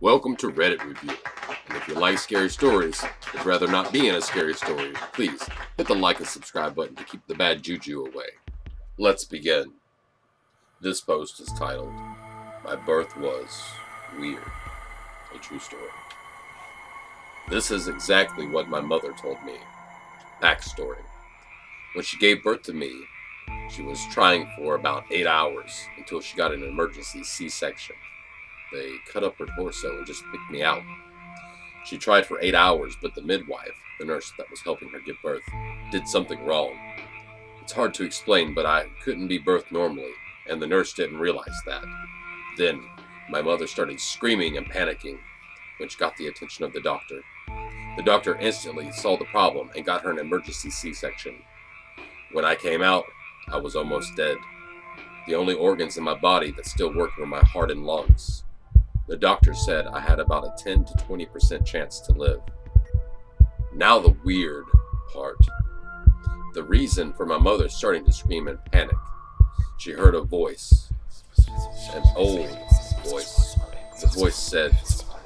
Welcome to Reddit Review. And if you like scary stories, but rather not be in a scary story, please hit the like and subscribe button to keep the bad juju away. Let's begin. This post is titled, My Birth Was Weird, a true story. This is exactly what my mother told me. Backstory. When she gave birth to me, she was trying for about 8 hours until she got an emergency C-section. They cut up her torso and just picked me out. She tried for 8 hours, but the midwife, the nurse that was helping her give birth, did something wrong. It's hard to explain, but I couldn't be birthed normally, and the nurse didn't realize that. Then, my mother started screaming and panicking, which got the attention of the doctor. The doctor instantly saw the problem and got her an emergency C-section. When I came out, I was almost dead. The only organs in my body that still worked were my heart and lungs. The doctor said I had about a 10 to 20% chance to live. Now the weird part. The reason for my mother starting to scream and panic. She heard a voice. An old voice. The voice said,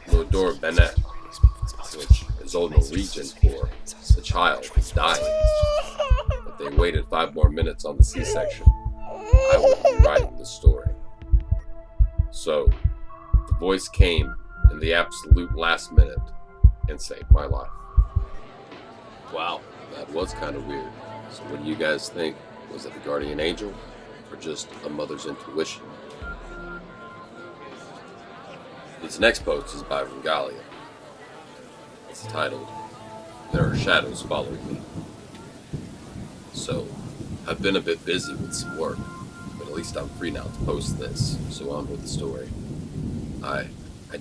Lodor Benet, which is Old Norwegian for the child is dying. If they waited 5 more minutes on the C-section, I would be writing the story. So, the voice came in the absolute last minute and saved my life. Wow, that was kind of weird. So what do you guys think? Was it a guardian angel or just a mother's intuition? This next post is by Regalia. It's titled, There Are Shadows Following Me. So, I've been a bit busy with some work, but at least I'm free now to post this, so on with the story. I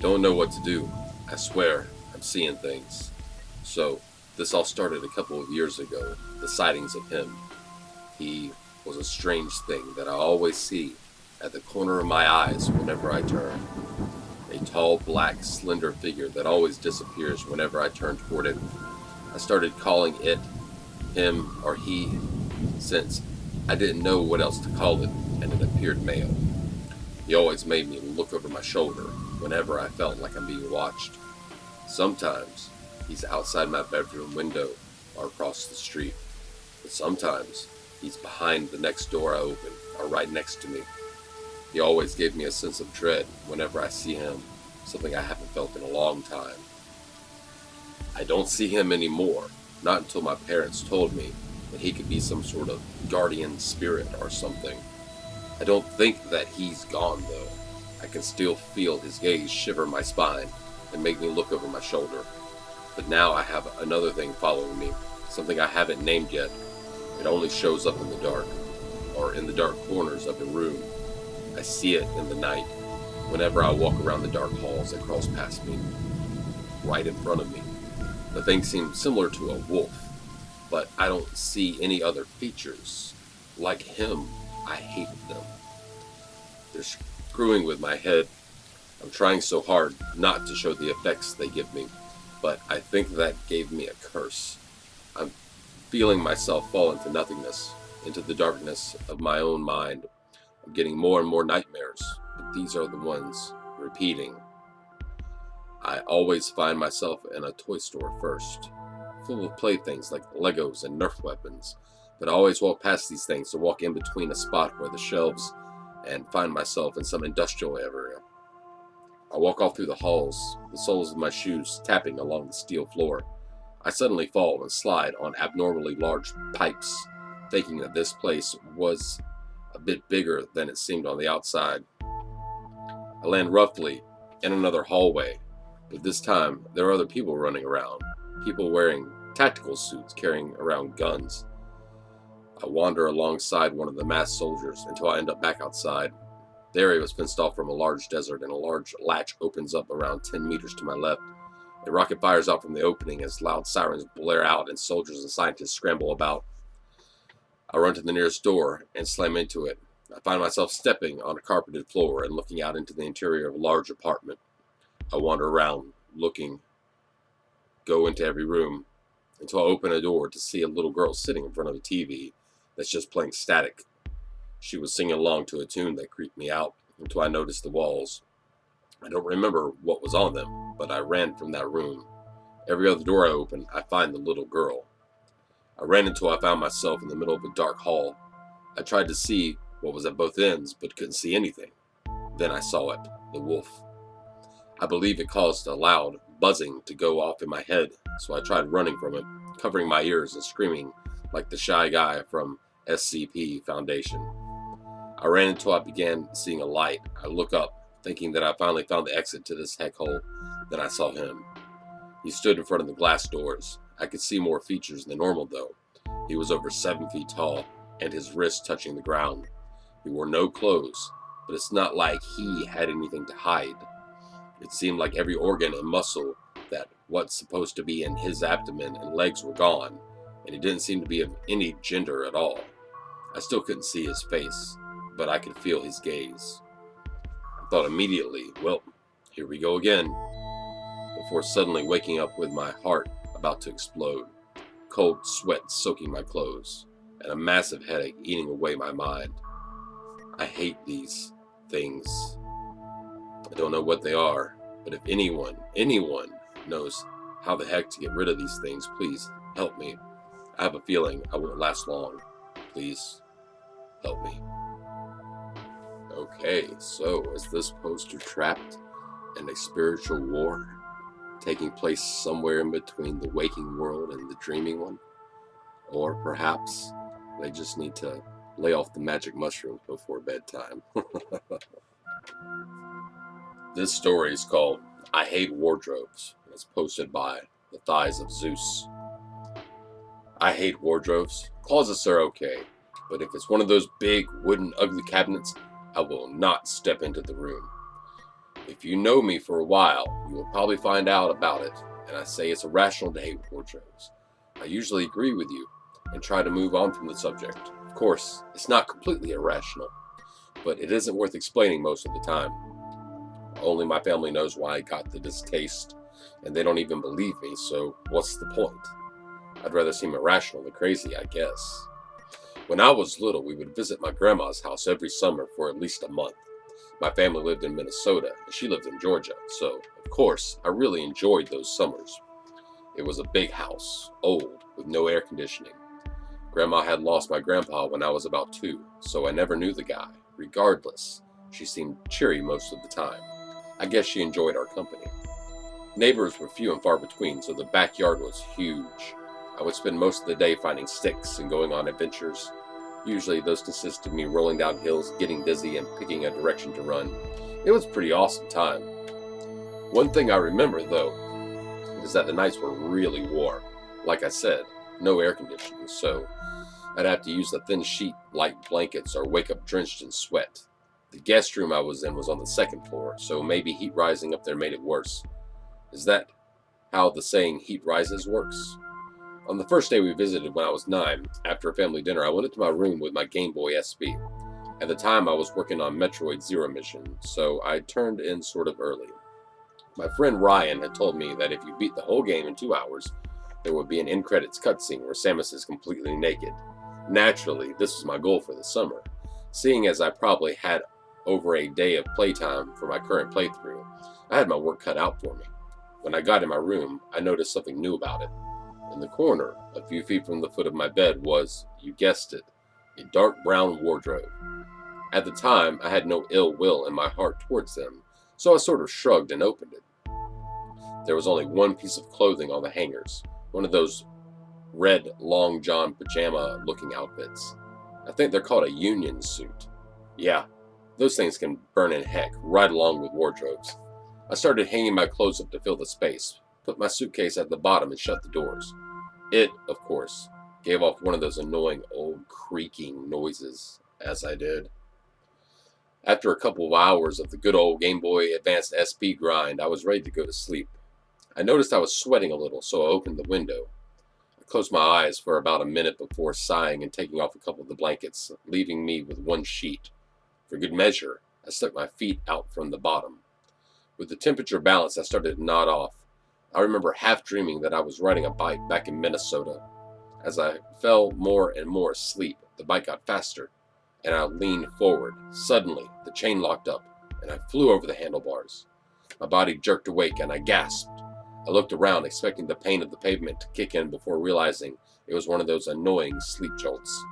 don't know what to do. I swear, I'm seeing things. So, this all started a couple of years ago, the sightings of him. He was a strange thing that I always see at the corner of my eyes whenever I turn. A tall, black, slender figure that always disappears whenever I turn toward it. I started calling it, him, or he, since I didn't know what else to call it, and it appeared male. He always made me look over my shoulder whenever I felt like I'm being watched. Sometimes he's outside my bedroom window or across the street, but sometimes he's behind the next door I open or right next to me. He always gave me a sense of dread whenever I see him, something I haven't felt in a long time. I don't see him anymore, not until my parents told me that he could be some sort of guardian spirit or something. I don't think that he's gone though. I can still feel his gaze shiver my spine and make me look over my shoulder. But now I have another thing following me, something I haven't named yet. It only shows up in the dark, or in the dark corners of a room. I see it in the night, whenever I walk around the dark halls that cross past me, right in front of me. The thing seems similar to a wolf, but I don't see any other features. Like him, I hated them. They're screwing with my head. I'm trying so hard not to show the effects they give me, but I think that gave me a curse. I'm feeling myself fall into nothingness, into the darkness of my own mind. I'm getting more and more nightmares, but these are the ones repeating. I always find myself in a toy store first, full of playthings like Legos and Nerf weapons, but I always walk past these things to walk in between a spot where the shelves and find myself in some industrial area. I walk off through the halls, the soles of my shoes tapping along the steel floor. I suddenly fall and slide on abnormally large pipes, thinking that this place was a bit bigger than it seemed on the outside. I land roughly in another hallway, but this time there are other people running around, people wearing tactical suits carrying around guns. I wander alongside one of the masked soldiers until I end up back outside. The area was fenced off from a large desert, and a large latch opens up around 10 meters to my left. A rocket fires out from the opening as loud sirens blare out and soldiers and scientists scramble about. I run to the nearest door and slam into it. I find myself stepping on a carpeted floor and looking out into the interior of a large apartment. I wander around, looking, go into every room, until I open a door to see a little girl sitting in front of a TV that's just playing static. She was singing along to a tune that creeped me out until I noticed the walls. I don't remember what was on them, but I ran from that room. Every other door I opened, I find the little girl. I ran until I found myself in the middle of a dark hall. I tried to see what was at both ends, but couldn't see anything. Then I saw it, the wolf. I believe it caused a loud buzzing to go off in my head, so I tried running from it, covering my ears and screaming like the shy guy from SCP Foundation. I ran until I began seeing a light. I look up, thinking that I finally found the exit to this heck hole. Then I saw him. He stood in front of the glass doors. I could see more features than normal, though. He was over 7 feet tall, and his wrists touching the ground. He wore no clothes, but it's not like he had anything to hide. It seemed like every organ and muscle that what's supposed to be in his abdomen and legs were gone, and he didn't seem to be of any gender at all. I still couldn't see his face, but I could feel his gaze. I thought immediately, well, here we go again, before suddenly waking up with my heart about to explode, cold sweat soaking my clothes, and a massive headache eating away my mind. I hate these things. I don't know what they are, but if anyone knows how the heck to get rid of these things, please help me. I have a feeling I won't last long. Please help me. Okay, so is this poster trapped in a spiritual war taking place somewhere in between the waking world and the dreaming one? Or perhaps they just need to lay off the magic mushrooms before bedtime. This story is called I Hate Wardrobes, and it's posted by The Thighs of Zeus. I hate wardrobes. Closets are okay, but if it's one of those big, wooden, ugly cabinets, I will not step into the room. If you know me for a while, you will probably find out about it, and I say it's irrational to hate wardrobes. I usually agree with you and try to move on from the subject. Of course, it's not completely irrational, but it isn't worth explaining most of the time. Only my family knows why I got the distaste, and they don't even believe me, so what's the point? I'd rather seem irrational than crazy, I guess. When I was little, we would visit my grandma's house every summer for at least a month. My family lived in Minnesota, and she lived in Georgia, so, of course, I really enjoyed those summers. It was a big house, old, with no air conditioning. Grandma had lost my grandpa when I was about 2, so I never knew the guy. Regardless, she seemed cheery most of the time. I guess she enjoyed our company. Neighbors were few and far between, so the backyard was huge. I would spend most of the day finding sticks and going on adventures. Usually those consisted of me rolling down hills, getting dizzy, and picking a direction to run. It was a pretty awesome time. One thing I remember, though, is that the nights were really warm. Like I said, no air conditioning, so I'd have to use the thin sheet, light blankets, or wake up drenched in sweat. The guest room I was in was on the 2nd floor, so maybe heat rising up there made it worse. Is that how the saying heat rises works? On the first day we visited when I was 9, after a family dinner, I went into my room with my Game Boy SP. At the time, I was working on Metroid Zero Mission, so I turned in sort of early. My friend Ryan had told me that if you beat the whole game in 2 hours, there would be an end credits cutscene where Samus is completely naked. Naturally, this was my goal for the summer. Seeing as I probably had over a day of playtime for my current playthrough, I had my work cut out for me. When I got in my room, I noticed something new about it. In the corner, a few feet from the foot of my bed was, you guessed it, a dark brown wardrobe. At the time, I had no ill will in my heart towards them, so I sort of shrugged and opened it. There was only one piece of clothing on the hangers, one of those red long john pajama looking outfits. I think they're called a union suit. Yeah, those things can burn in heck right along with wardrobes. I started hanging my clothes up to fill the space, put my suitcase at the bottom and shut the doors. It, of course, gave off one of those annoying old creaking noises as I did. After a couple of hours of the good old Game Boy Advanced SP grind, I was ready to go to sleep. I noticed I was sweating a little, so I opened the window. I closed my eyes for about a minute before sighing and taking off a couple of the blankets, leaving me with one sheet. For good measure, I stuck my feet out from the bottom. With the temperature balanced, I started to nod off. I remember half dreaming that I was riding a bike back in Minnesota. As I fell more and more asleep, the bike got faster, and I leaned forward. Suddenly, the chain locked up, and I flew over the handlebars. My body jerked awake and I gasped. I looked around, expecting the pain of the pavement to kick in before realizing it was one of those annoying sleep jolts.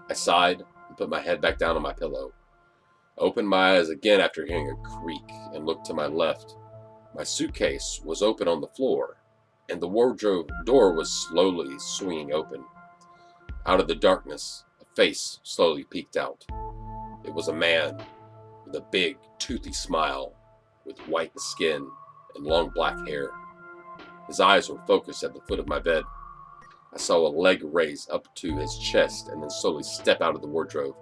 I sighed and put my head back down on my pillow. I opened my eyes again after hearing a creak and looked to my left. My suitcase was open on the floor, and the wardrobe door was slowly swinging open. Out of the darkness, a face slowly peeked out. It was a man with a big, toothy smile, with white skin and long black hair. His eyes were focused at the foot of my bed. I saw a leg raise up to his chest and then slowly step out of the wardrobe,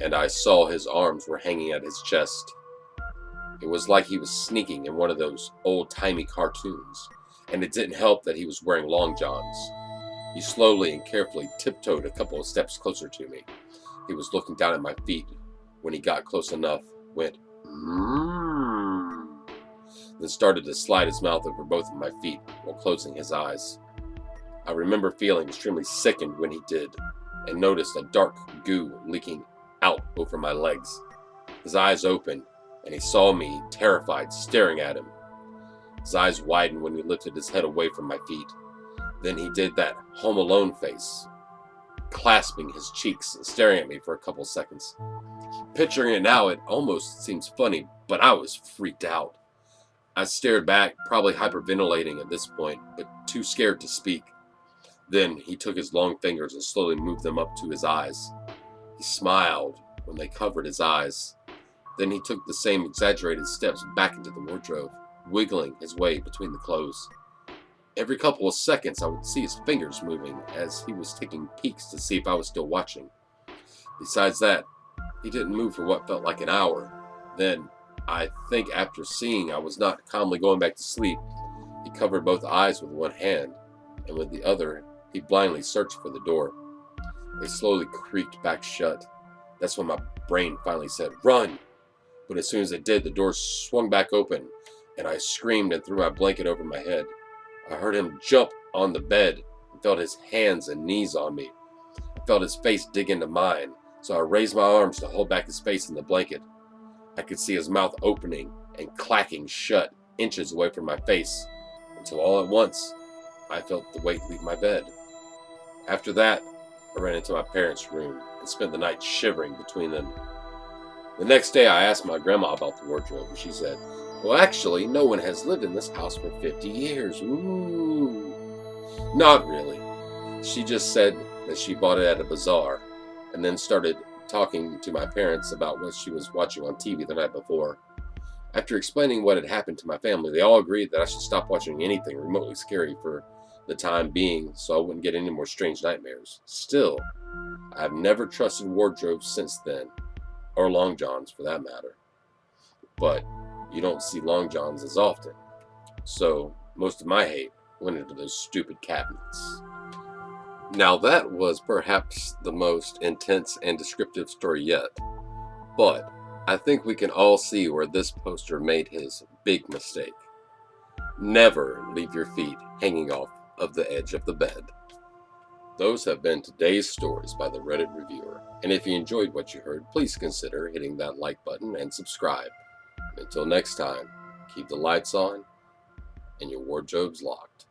and I saw his arms were hanging at his chest. It was like he was sneaking in one of those old-timey cartoons, and it didn't help that he was wearing long johns. He slowly and carefully tiptoed a couple of steps closer to me. He was looking down at my feet. When he got close enough, went, then started to slide his mouth over both of my feet while closing his eyes. I remember feeling extremely sickened when he did, and noticed a dark goo leaking out over my legs. His eyes opened, and he saw me, terrified, staring at him. His eyes widened when he lifted his head away from my feet. Then he did that Home Alone face, clasping his cheeks and staring at me for a couple seconds. Picturing it now, it almost seems funny, but I was freaked out. I stared back, probably hyperventilating at this point, but too scared to speak. Then he took his long fingers and slowly moved them up to his eyes. He smiled when they covered his eyes. Then he took the same exaggerated steps back into the wardrobe, wiggling his way between the clothes. Every couple of seconds I would see his fingers moving as he was taking peeks to see if I was still watching. Besides that, he didn't move for what felt like an hour. Then, I think after seeing I was not calmly going back to sleep, he covered both eyes with one hand, and with the other, he blindly searched for the door. It slowly creaked back shut. That's when my brain finally said, "Run!" But as soon as it did, the door swung back open, and I screamed and threw my blanket over my head. I heard him jump on the bed and felt his hands and knees on me. I felt his face dig into mine, so I raised my arms to hold back his face in the blanket. I could see his mouth opening and clacking shut inches away from my face, until all at once, I felt the weight leave my bed. After that, I ran into my parents' room and spent the night shivering between them. The next day, I asked my grandma about the wardrobe, and she said, "Well, actually, no one has lived in this house for 50 years. Ooh. Not really. She just said that she bought it at a bazaar, and then started talking to my parents about what she was watching on TV the night before. After explaining what had happened to my family, they all agreed that I should stop watching anything remotely scary for the time being so I wouldn't get any more strange nightmares. Still, I have never trusted wardrobes since then, or long johns for that matter. But you don't see long johns as often, so most of my hate went into those stupid cabinets." Now that was perhaps the most intense and descriptive story yet, but I think we can all see where this poster made his big mistake. Never leave your feet hanging off of the edge of the bed. Those have been today's stories by the Reddit Reviewer, and if you enjoyed what you heard, please consider hitting that like button and subscribe. Until next time, keep the lights on and your wardrobes locked.